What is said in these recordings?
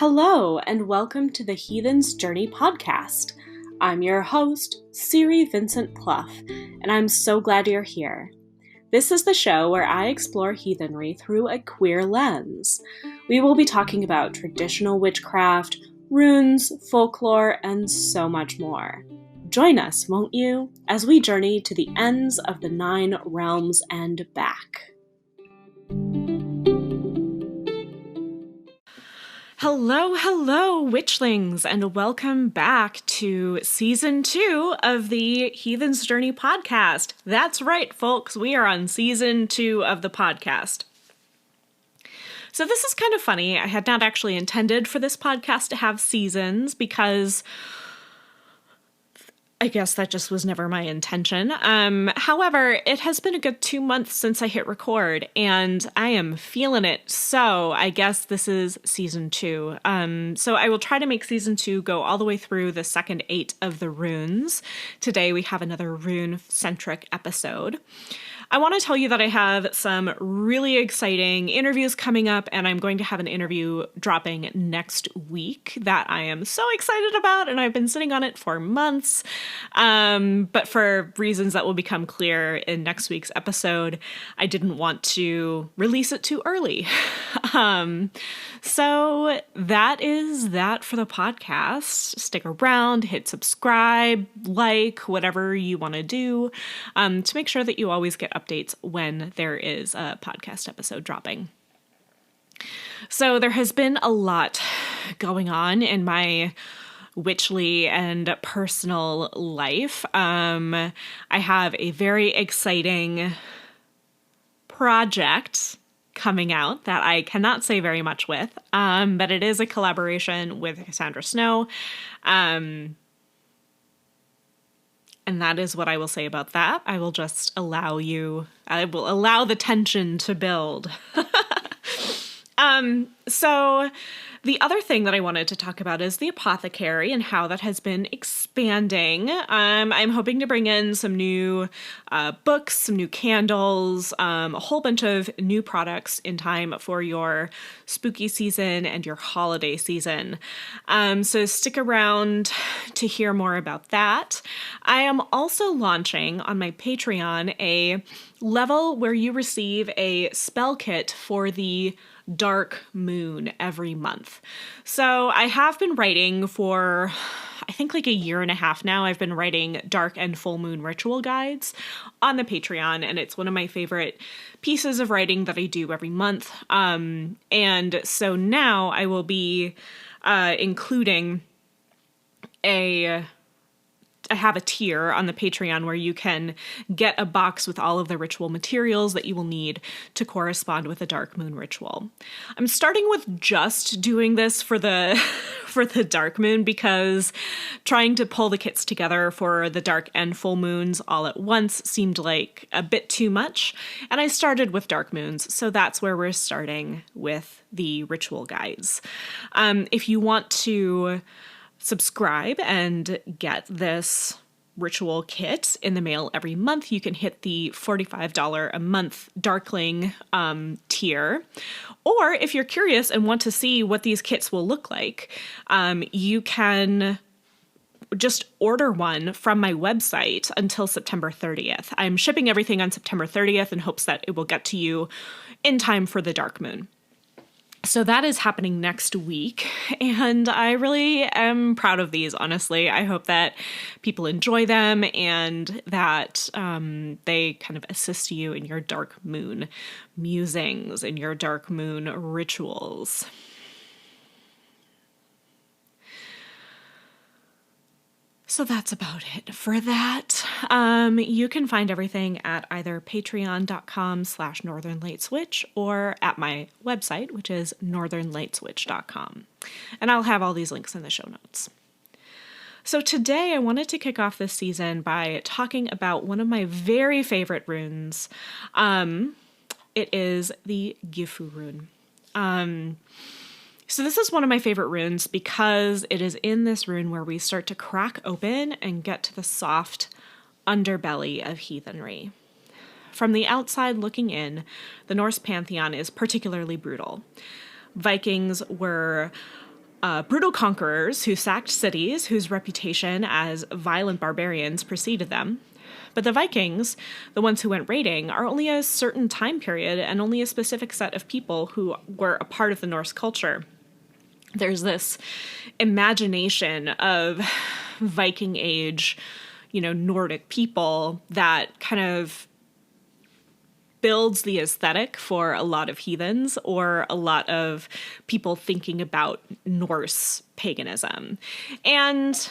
Hello, and welcome to the Heathen's Journey podcast. I'm your host, Siri Vincent Plough, and I'm so glad you're here. This is the show where I explore heathenry through a queer lens. We will be talking about traditional witchcraft, runes, folklore, and so much more. Join us, won't you, as we journey to the ends of the 9 realms and back. Hello, witchlings, and welcome back to Season 2 of the Heathen's Journey podcast. That's right, folks, we are on Season 2 of the podcast. So this is kind of funny. I had not actually intended for this podcast to have seasons because I guess that just was never my intention. However, it has been a good 2 months since I hit record, and I am feeling it. So I guess this is season 2. So I will try to make season 2 go all the way through the second 8 of the runes. Today we have another rune-centric episode. I want to tell you that I have some really exciting interviews coming up, and I'm going to have an interview dropping next week that I am so excited about, and I've been sitting on it for months. But for reasons that will become clear in next week's episode, I didn't want to release it too early. So that is that for the podcast. Stick around, hit subscribe, like, whatever you want to do, to make sure that you always get updates when there is a podcast episode dropping. So there has been a lot going on in my witchly and personal life. I have a very exciting project coming out that I cannot say very much with, but it is a collaboration with Cassandra Snow. And that is what I will say about that. I will allow the tension to build. So the other thing that I wanted to talk about is the apothecary and how that has been expanding. I'm hoping to bring in some new books, some new candles, a whole bunch of new products in time for your spooky season and your holiday season. So stick around to hear more about that. I am also launching on my Patreon a level where you receive a spell kit for the dark moon every month. So I have been writing for, I think, like a year and a half now. I've been writing dark and full moon ritual guides on the Patreon, and it's one of my favorite pieces of writing that I do every month. And so now I will be including I have a tier on the Patreon where you can get a box with all of the ritual materials that you will need to correspond with a dark moon ritual. I'm starting with just doing this for the for the dark moon because trying to pull the kits together for the dark and full moons all at once seemed like a bit too much, and I started with dark moons, so that's where we're starting with the ritual guides. If you want to subscribe and get this ritual kit in the mail every month, you can hit the $45 a month Darkling tier. Or if you're curious and want to see what these kits will look like, you can just order one from my website until September 30th. I'm shipping everything on September 30th in hopes that it will get to you in time for the dark moon. So that is happening next week, and I really am proud of these, honestly. I hope that people enjoy them and that they kind of assist you in your dark moon musings, in your dark moon rituals. So that's about it for that. You can find everything at either patreon.com/northernlightswitch or at my website, which is northernlightswitch.com. And I'll have all these links in the show notes. So today I wanted to kick off this season by talking about one of my very favorite runes. It is the Gyfu rune. So this is one of my favorite runes because it is in this rune where we start to crack open and get to the soft underbelly of heathenry. From the outside looking in, the Norse pantheon is particularly brutal. Vikings were brutal conquerors who sacked cities whose reputation as violent barbarians preceded them. But the Vikings, the ones who went raiding, are only a certain time period and only a specific set of people who were a part of the Norse culture. There's this imagination of Viking Age, Nordic people that kind of builds the aesthetic for a lot of heathens or a lot of people thinking about Norse paganism. And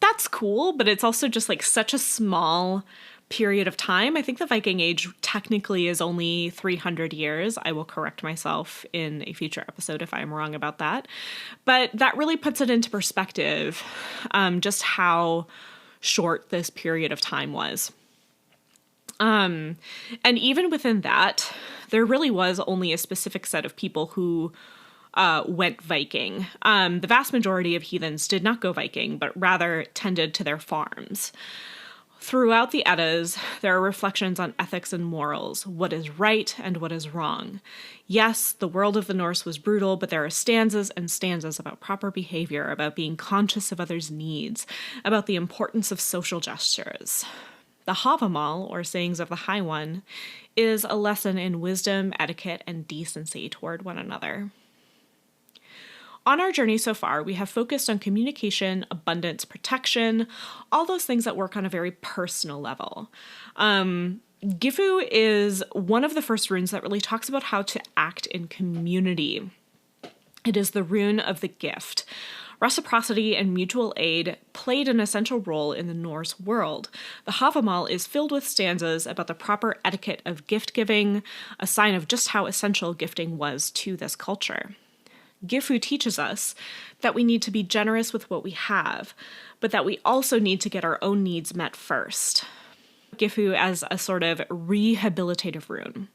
that's cool, but it's also just like such a small period of time. I think the Viking Age technically is only 300 years. I will correct myself in a future episode if I'm wrong about that. But that really puts it into perspective, just how short this period of time was. And even within that, there really was only a specific set of people who went Viking. The vast majority of heathens did not go Viking, but rather tended to their farms. Throughout the Eddas, there are reflections on ethics and morals, what is right and what is wrong. Yes, the world of the Norse was brutal, but there are stanzas and stanzas about proper behavior, about being conscious of others' needs, about the importance of social gestures. The Havamal, or Sayings of the High One, is a lesson in wisdom, etiquette, and decency toward one another. On our journey so far, we have focused on communication, abundance, protection, all those things that work on a very personal level. Gyfu is one of the first runes that really talks about how to act in community. It is the rune of the gift. Reciprocity and mutual aid played an essential role in the Norse world. The Havamal is filled with stanzas about the proper etiquette of gift giving, a sign of just how essential gifting was to this culture. Gyfu teaches us that we need to be generous with what we have, but that we also need to get our own needs met first. Gyfu as a sort of rehabilitative rune.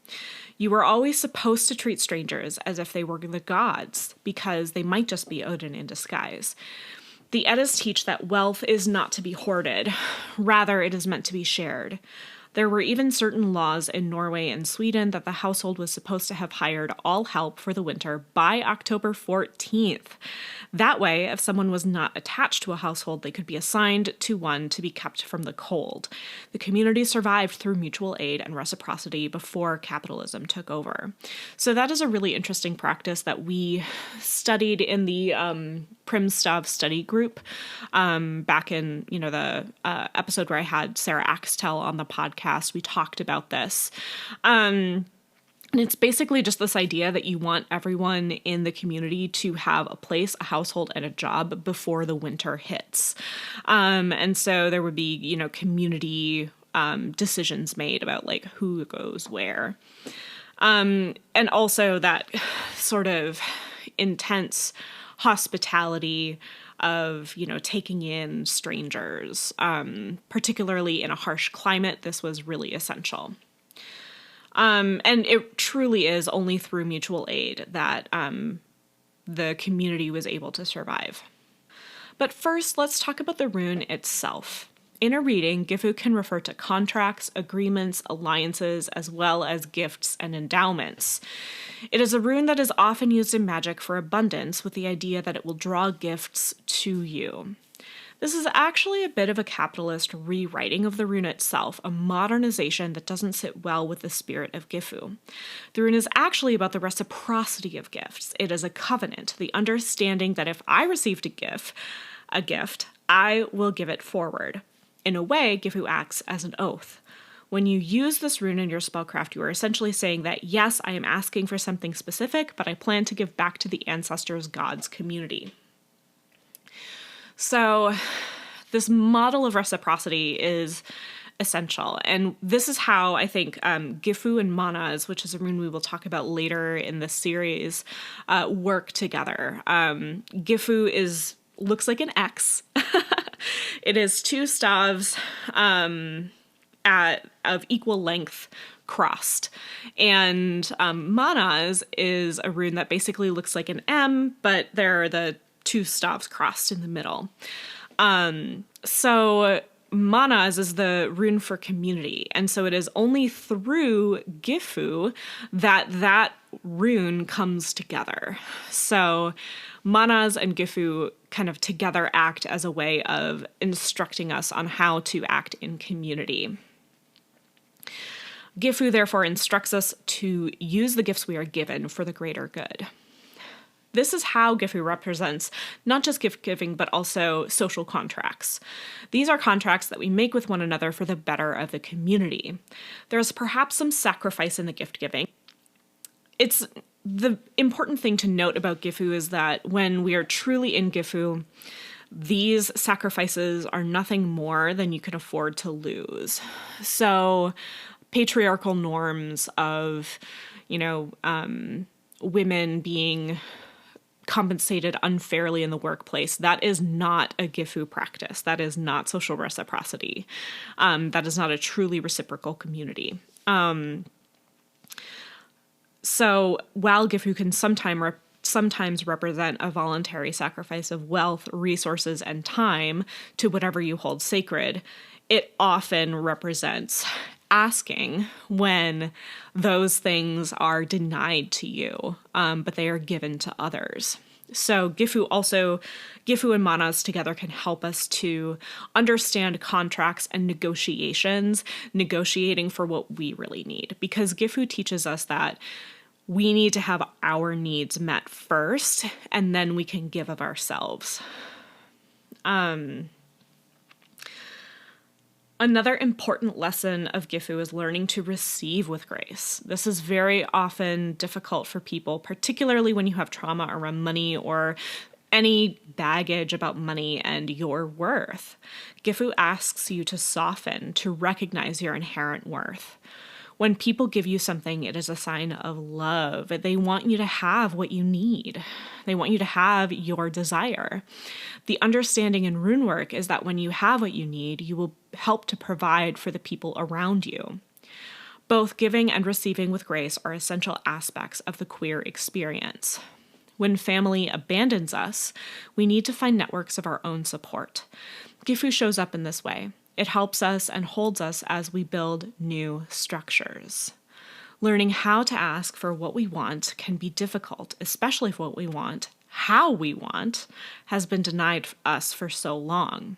You are always supposed to treat strangers as if they were the gods, because they might just be Odin in disguise. The Eddas teach that wealth is not to be hoarded. Rather, it is meant to be shared. There were even certain laws in Norway and Sweden that the household was supposed to have hired all help for the winter by October 14th. That way, if someone was not attached to a household, they could be assigned to one to be kept from the cold. The community survived through mutual aid and reciprocity before capitalism took over. So that is a really interesting practice that we studied in the Primstav study group back in, the episode where I had Sara Axtell on the podcast. We talked about this. And it's basically just this idea that you want everyone in the community to have a place, a household, and a job before the winter hits. And so there would be, community decisions made about like who goes where. And also that sort of intense hospitality of, taking in strangers, particularly in a harsh climate. This was really essential. And it truly is only through mutual aid that the community was able to survive. But first, let's talk about the rune itself. In a reading, Gyfu can refer to contracts, agreements, alliances, as well as gifts and endowments. It is a rune that is often used in magic for abundance, with the idea that it will draw gifts to you. This is actually a bit of a capitalist rewriting of the rune itself, a modernization that doesn't sit well with the spirit of Gyfu. The rune is actually about the reciprocity of gifts. It is a covenant, the understanding that if I received a gift, I will give it forward. In a way, Gyfu acts as an oath. When you use this rune in your spellcraft, you are essentially saying that, yes, I am asking for something specific, but I plan to give back to the ancestors' gods community. So this model of reciprocity is essential. And this is how I think Gyfu and Manas, which is a rune we will talk about later in this series, work together. Gyfu looks like an X. It is two staves of equal length crossed. And Manas is a rune that basically looks like an M, but there are the two staves crossed in the middle. So Manas is the rune for community. And so it is only through Gyfu that rune comes together. So Manas and Gyfu kind of together act as a way of instructing us on how to act in community. Gyfu therefore instructs us to use the gifts we are given for the greater good. This is how Gyfu represents not just gift giving, but also social contracts. These are contracts that we make with one another for the better of the community. There's perhaps some sacrifice in the gift giving. It's the important thing to note about Gyfu is that when we are truly in Gyfu, these sacrifices are nothing more than you can afford to lose. So patriarchal norms of, women being compensated unfairly in the workplace, that is not a Gyfu practice. That is not social reciprocity. That is not a truly reciprocal community. So while Gyfu can sometimes represent a voluntary sacrifice of wealth, resources, and time to whatever you hold sacred, it often represents asking when those things are denied to you, but they are given to others. So Gyfu and Manas together can help us to understand contracts and negotiations, negotiating for what we really need. Because Gyfu teaches us that we need to have our needs met first, and then we can give of ourselves. Another important lesson of Gyfu is learning to receive with grace. This is very often difficult for people, particularly when you have trauma around money or any baggage about money and your worth. Gyfu asks you to soften, to recognize your inherent worth. When people give you something, it is a sign of love. They want you to have what you need. They want you to have your desire. The understanding in rune work is that when you have what you need, you will help to provide for the people around you. Both giving and receiving with grace are essential aspects of the queer experience. When family abandons us, we need to find networks of our own support. Gyfu shows up in this way. It helps us and holds us as we build new structures. Learning how to ask for what we want can be difficult, especially if what we want, how we want, has been denied us for so long.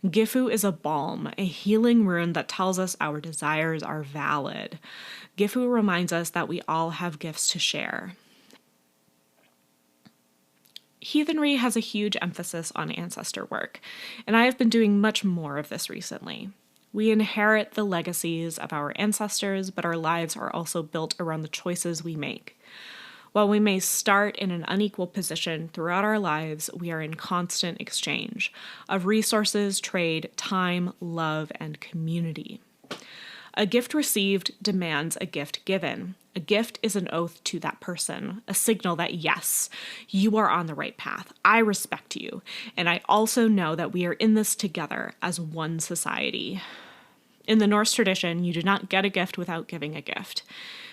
Gyfu is a balm, a healing rune that tells us our desires are valid. Gyfu reminds us that we all have gifts to share. Heathenry has a huge emphasis on ancestor work, and I have been doing much more of this recently. We inherit the legacies of our ancestors, but our lives are also built around the choices we make. While we may start in an unequal position throughout our lives, we are in constant exchange of resources, trade, time, love, and community. A gift received demands a gift given. A gift is an oath to that person, a signal that yes, you are on the right path. I respect you. And I also know that we are in this together as one society. In the Norse tradition, you do not get a gift without giving a gift.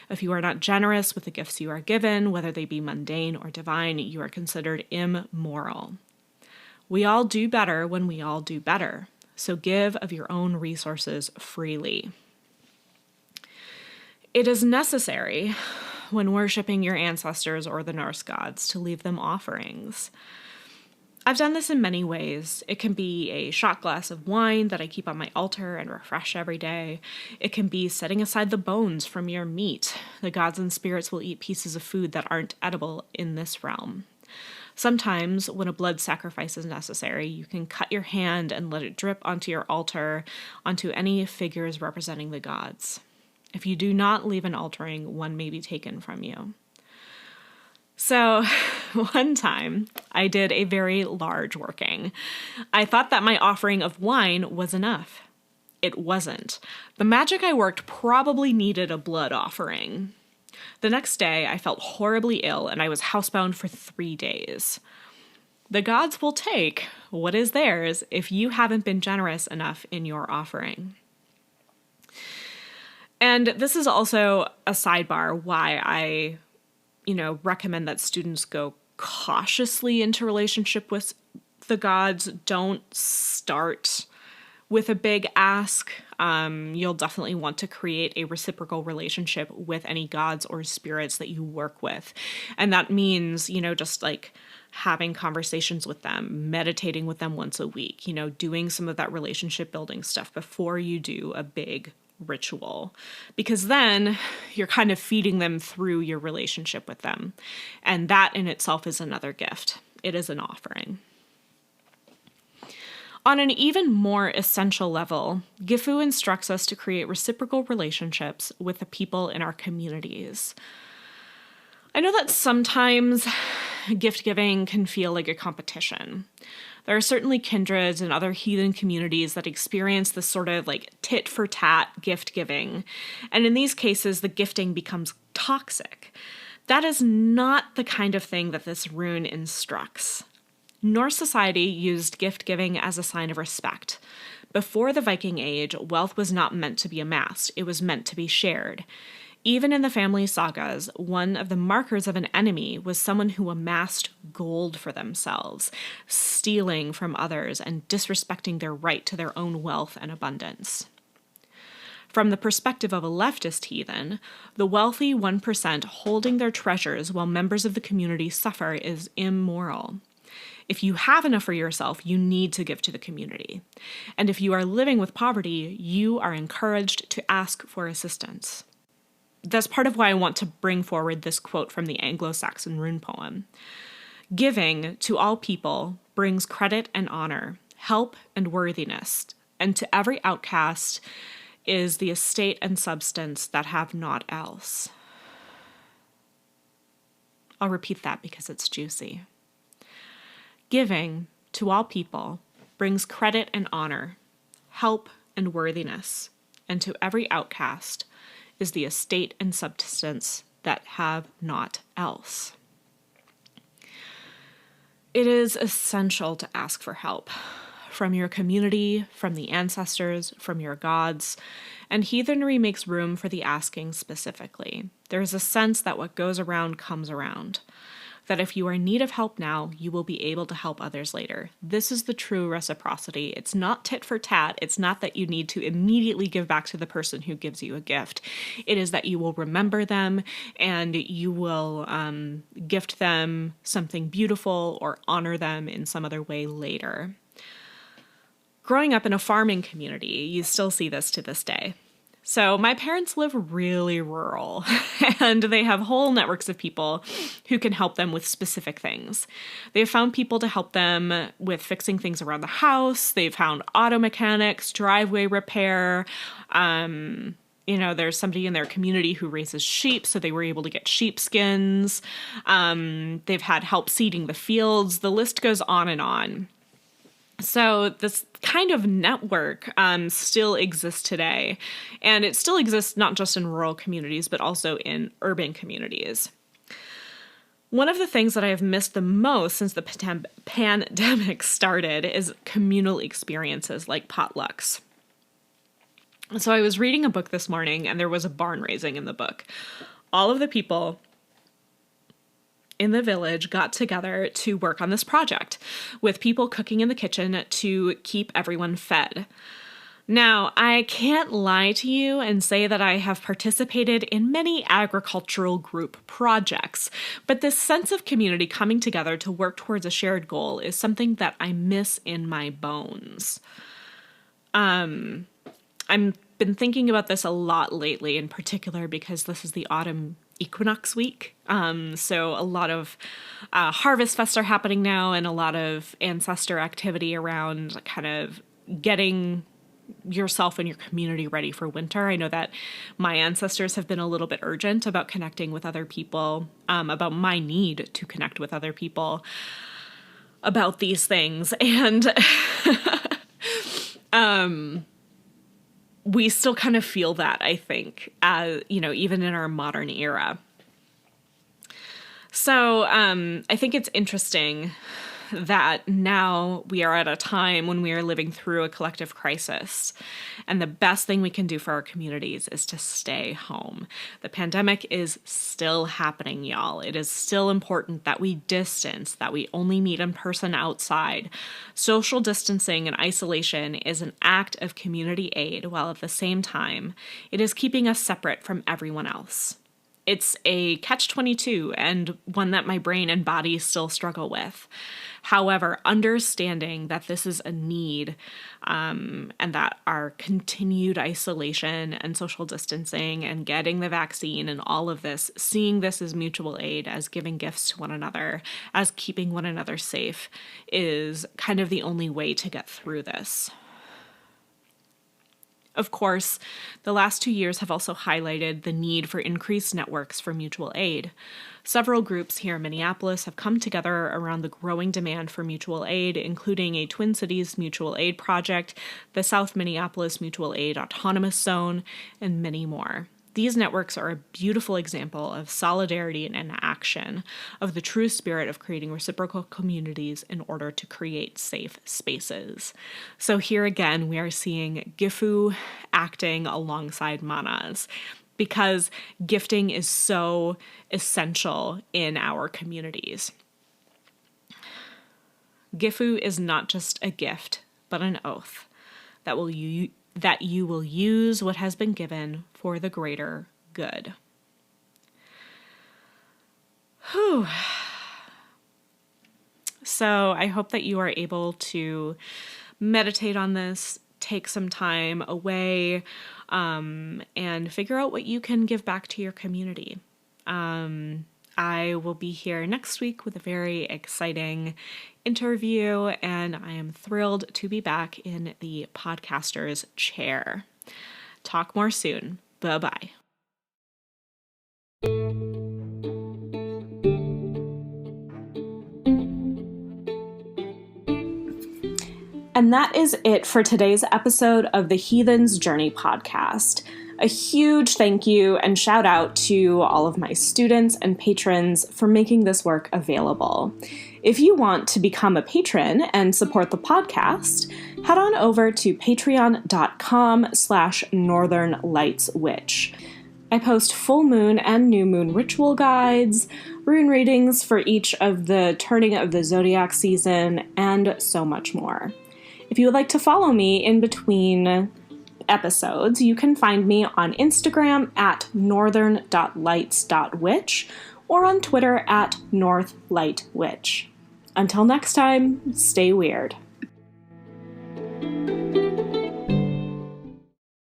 If you are not generous with the gifts you are given, whether they be mundane or divine, you are considered immoral. We all do better when we all do better. So give of your own resources freely. It is necessary when worshiping your ancestors or the Norse gods to leave them offerings. I've done this in many ways. It can be a shot glass of wine that I keep on my altar and refresh every day. It can be setting aside the bones from your meat. The gods and spirits will eat pieces of food that aren't edible in this realm. Sometimes, when a blood sacrifice is necessary, you can cut your hand and let it drip onto your altar, onto any figures representing the gods. If you do not leave an altering, one may be taken from you. So one time I did a very large working. I thought that my offering of wine was enough. It wasn't. The magic I worked probably needed a blood offering. The next day I felt horribly ill and I was housebound for 3 days. The gods will take what is theirs if you haven't been generous enough in your offering. And this is also a sidebar why I, recommend that students go cautiously into relationship with the gods. Don't start with a big ask. You'll definitely want to create a reciprocal relationship with any gods or spirits that you work with. And that means, just like having conversations with them, meditating with them once a week, doing some of that relationship building stuff before you do a big ritual, because then you're kind of feeding them through your relationship with them. And that in itself is another gift. It is an offering. On an even more essential level, Gyfu instructs us to create reciprocal relationships with the people in our communities. I know that sometimes gift giving can feel like a competition. There are certainly kindreds and other heathen communities that experience this sort of like tit for tat gift giving. And in these cases, the gifting becomes toxic. That is not the kind of thing that this rune instructs. Norse society used gift giving as a sign of respect. Before the Viking Age, wealth was not meant to be amassed, it was meant to be shared. Even in the family sagas, one of the markers of an enemy was someone who amassed gold for themselves, stealing from others and disrespecting their right to their own wealth and abundance. From the perspective of a leftist heathen, the wealthy 1% holding their treasures while members of the community suffer is immoral. If you have enough for yourself, you need to give to the community. And if you are living with poverty, you are encouraged to ask for assistance. That's part of why I want to bring forward this quote from the Anglo-Saxon rune poem. Giving to all people brings credit and honor, help and worthiness, and to every outcast is the estate and substance that have naught else. I'll repeat that because it's juicy. Giving to all people brings credit and honor, help and worthiness, and to every outcast is the estate and substance that have naught else. It is essential to ask for help from your community, from the ancestors, from your gods, and heathenry makes room for the asking specifically. There is a sense that what goes around comes around. That if you are in need of help now, you will be able to help others later. This is the true reciprocity. It's not tit for tat. It's not that you need to immediately give back to the person who gives you a gift. It is that you will remember them and you will gift them something beautiful or honor them in some other way later. Growing up in a farming community, you still see this to this day. So my parents live really rural, and they have whole networks of people who can help them with specific things. They've found people to help them with fixing things around the house. They've found auto mechanics, driveway repair. There's somebody in their community who raises sheep, so they were able to get sheepskins. They've had help seeding the fields. The list goes on and on. So this kind of network still exists today, and it still exists not just in rural communities, but also in urban communities. One of the things that I have missed the most since the pandemic started is communal experiences like potlucks. So I was reading a book this morning, and there was a barn raising in the book. All of the people in the village got together to work on this project, with people cooking in the kitchen to keep everyone fed. Now, I can't lie to you and say that I have participated in many agricultural group projects, but this sense of community coming together to work towards a shared goal is something that I miss in my bones. I've been thinking about this a lot lately, in particular because this is the autumn equinox week. So a lot of harvest fests are happening now, and a lot of ancestor activity around kind of getting yourself and your community ready for winter. I know that my ancestors have been a little bit urgent about connecting with other people, about my need to connect with other people about these things. And we still kind of feel that, I think, even in our modern era. So I think it's interesting that now we are at a time when we are living through a collective crisis. And the best thing we can do for our communities is to stay home. The pandemic is still happening, y'all. It is still important that we distance, that we only meet in person outside. Social distancing and isolation is an act of community aid, while at the same time, it is keeping us separate from everyone else. It's a catch-22 and one that my brain and body still struggle with. However, understanding that this is a need and that our continued isolation and social distancing and getting the vaccine and all of this, seeing this as mutual aid, as giving gifts to one another, as keeping one another safe, is kind of the only way to get through this. Of course, the last 2 years have also highlighted the need for increased networks for mutual aid. Several groups here in Minneapolis have come together around the growing demand for mutual aid, including a Twin Cities Mutual Aid Project, the South Minneapolis Mutual Aid Autonomous Zone, and many more. These networks are a beautiful example of solidarity and action, of the true spirit of creating reciprocal communities in order to create safe spaces. So here again, we are seeing Gyfu acting alongside manas, because gifting is so essential in our communities. Gyfu is not just a gift, but an oath that you will use what has been given for the greater good. Whew. So I hope that you are able to meditate on this, take some time away, and figure out what you can give back to your community. I will be here next week with a very exciting interview, and I am thrilled to be back in the podcaster's chair. Talk more soon. Bye-bye. And that is it for today's episode of the Heathen's Journey podcast. A huge thank you and shout out to all of my students and patrons for making this work available. If you want to become a patron and support the podcast, head on over to patreon.com/northernlightswitch. I post full moon and new moon ritual guides, rune readings for each of the turning of the zodiac season, and so much more. If you would like to follow me in between episodes, you can find me on Instagram at northern.lights.witch or on Twitter at northlightwitch. Until next time, stay weird.